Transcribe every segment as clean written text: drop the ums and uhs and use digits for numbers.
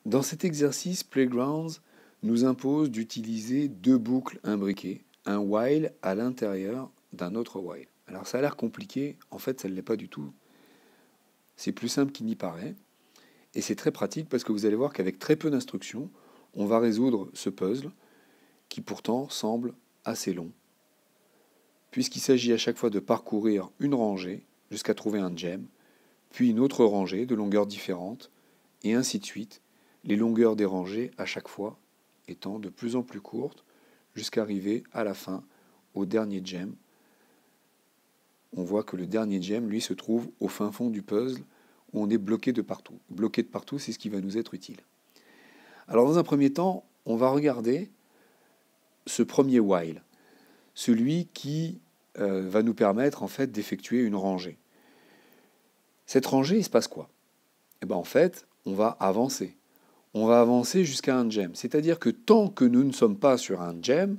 Dans cet exercice, Playgrounds nous impose d'utiliser deux boucles imbriquées, un while à l'intérieur d'un autre while. Alors ça a l'air compliqué, en fait ça ne l'est pas du tout. C'est plus simple qu'il n'y paraît, et c'est très pratique parce que vous allez voir qu'avec très peu d'instructions, on va résoudre ce puzzle qui pourtant semble assez long, puisqu'il s'agit à chaque fois de parcourir une rangée jusqu'à trouver un gem, puis une autre rangée de longueurs différentes, et ainsi de suite, les longueurs des rangées à chaque fois étant de plus en plus courtes, jusqu'à arriver à la fin au dernier gem. On voit que le dernier gem, lui, se trouve au fin fond du puzzle, où on est bloqué de partout. Bloqué de partout, c'est ce qui va nous être utile. Alors dans un premier temps, on va regarder ce premier while, celui qui va nous permettre en fait d'effectuer une rangée. Cette rangée, il se passe quoi? Eh bien en fait, on va avancer. On va avancer jusqu'à un gem. C'est-à-dire que tant que nous ne sommes pas sur un gem,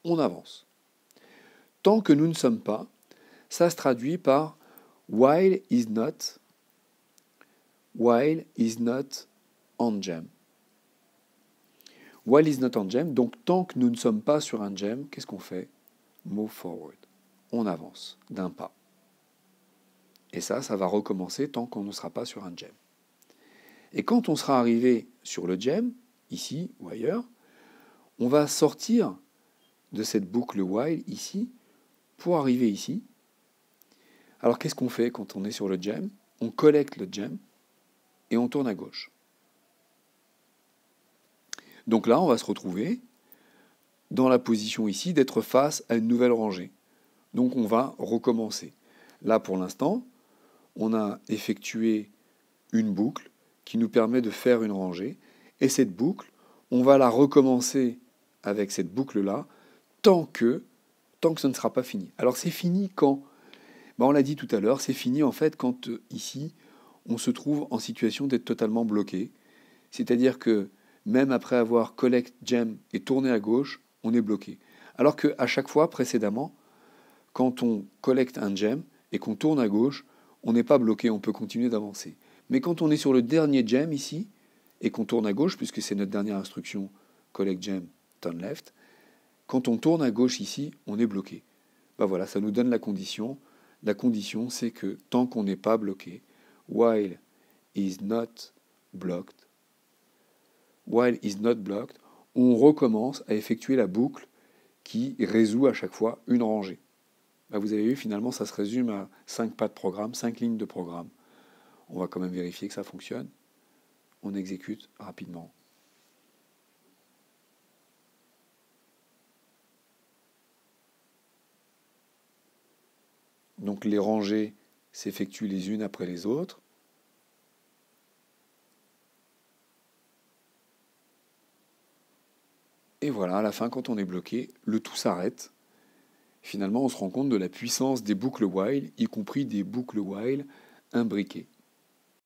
on avance. Tant que nous ne sommes pas, ça se traduit par while is not on gem. While is not on gem, donc tant que nous ne sommes pas sur un gem, qu'est-ce qu'on fait? Move forward. On avance d'un pas. Et ça va recommencer tant qu'on ne sera pas sur un gem. Et quand on sera arrivé sur le gem, ici ou ailleurs, on va sortir de cette boucle while ici pour arriver ici. Alors qu'est-ce qu'on fait quand on est sur le gem? On collecte le gem et on tourne à gauche. Donc là, on va se retrouver dans la position ici d'être face à une nouvelle rangée. Donc on va recommencer. Là, pour l'instant, on a effectué une boucle qui nous permet de faire une rangée. Et cette boucle, on va la recommencer avec cette boucle-là tant que ce ne sera pas fini. Alors c'est fini quand? On l'a dit tout à l'heure, c'est fini en fait quand ici, on se trouve en situation d'être totalement bloqué. C'est-à-dire que même après avoir collect gem et tourné à gauche, on est bloqué. Alors qu'à chaque fois, précédemment, quand on collecte un gem et qu'on tourne à gauche, on n'est pas bloqué, on peut continuer d'avancer. Mais quand on est sur le dernier gem ici, et qu'on tourne à gauche, puisque c'est notre dernière instruction, collect gem, turn left, quand on tourne à gauche ici, on est bloqué. Voilà, ça nous donne la condition. La condition, c'est que tant qu'on n'est pas bloqué, while is not blocked, on recommence à effectuer la boucle qui résout à chaque fois une rangée. Vous avez vu, finalement, ça se résume à 5 pas de programme, 5 lignes de programme. On va quand même vérifier que ça fonctionne. On exécute rapidement. Donc les rangées s'effectuent les unes après les autres. Et voilà, à la fin, quand on est bloqué, le tout s'arrête. Finalement, on se rend compte de la puissance des boucles while, y compris des boucles while imbriquées.